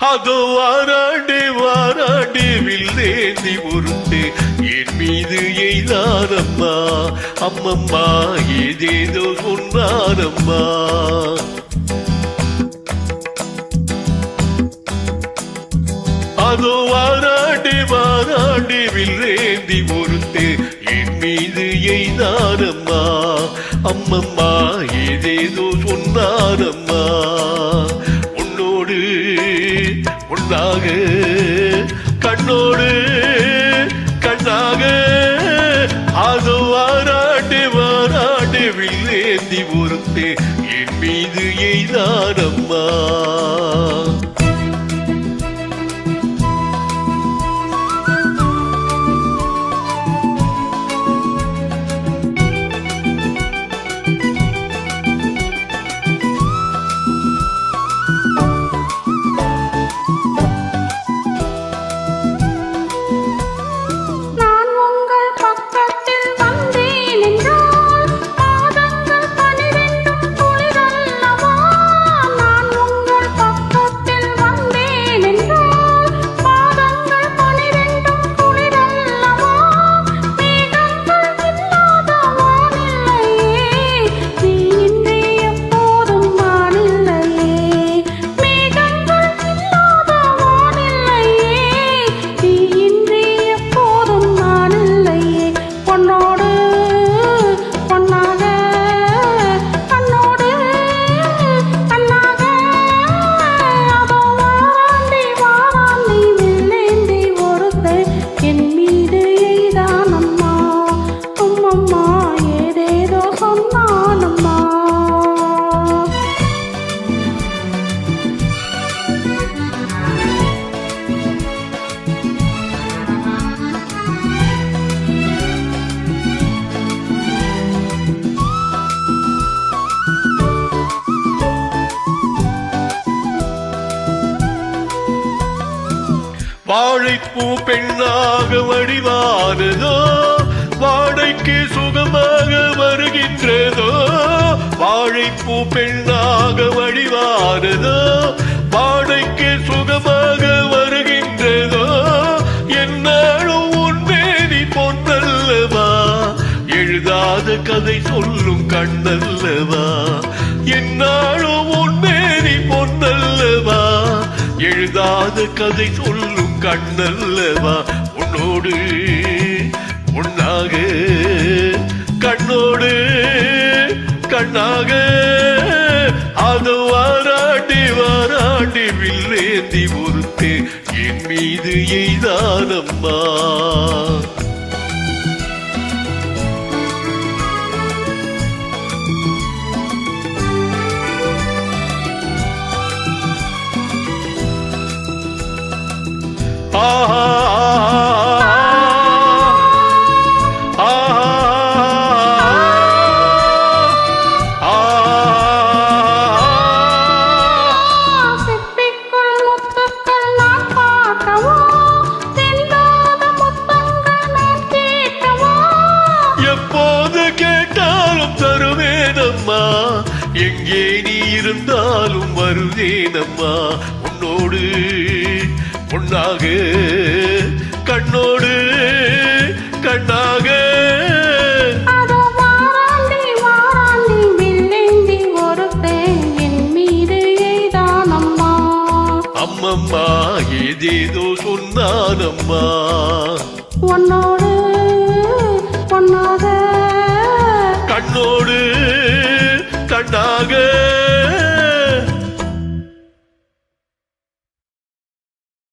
அதோ வாராண்டி வாராண்டி வில்லேந்தி ஒருத்தே என் மீது எய்தானம்மா. அம்மம்மா ஏதேதோ சொன்னானம்மா. அதோ வாராண்டி வாராண்டி வில்லேந்தி ஒருத்தே என் மீது எய்தானம்மா. அம்மம்மா ஏதேதோ சொன்னானம்மா. உன்னோடு உன்னாக கண்ணோடு கண்ணாக அதோ வாராண்டி வாராண்டி வில்லேந்தி ஒருத்தே என் மீது எய்தானம்மா. வாழைப்பூ பெண்ணாக வடிவானதோ வாடைக்கு சுகமாக வருகின்றதோ. வாழைப்பூ பெண்ணாக வடிவானதோ வாடைக்கு சுகமாக வருகின்றதோ. என்னாலும் உன்மேனி பொன்னல்லவா எழுதாத கதை சொல்லும் கண்ணல்லவா. என்னாலும் உன்மேனி பொன்னல்லவா எழுதாத கதை சொல்லும் கண்ணல்லவா. உன்னோடு உன்னாக கண்ணோடு கண்ணாக அது வாராண்டி வாராண்டி வில்லேந்தி ஒருத்தே என் மீது எய்தானம்மா. எப்போது கேட்டாலும் தருவேனம்மா. எங்கே நீ இருந்தாலும் வருவேனம்மா. உன்னோடு உன்னாக கண்ணோடு கண்ணாக அம்மம்மா ஏதேதோ சொன்னானம்மா. உன்னோடு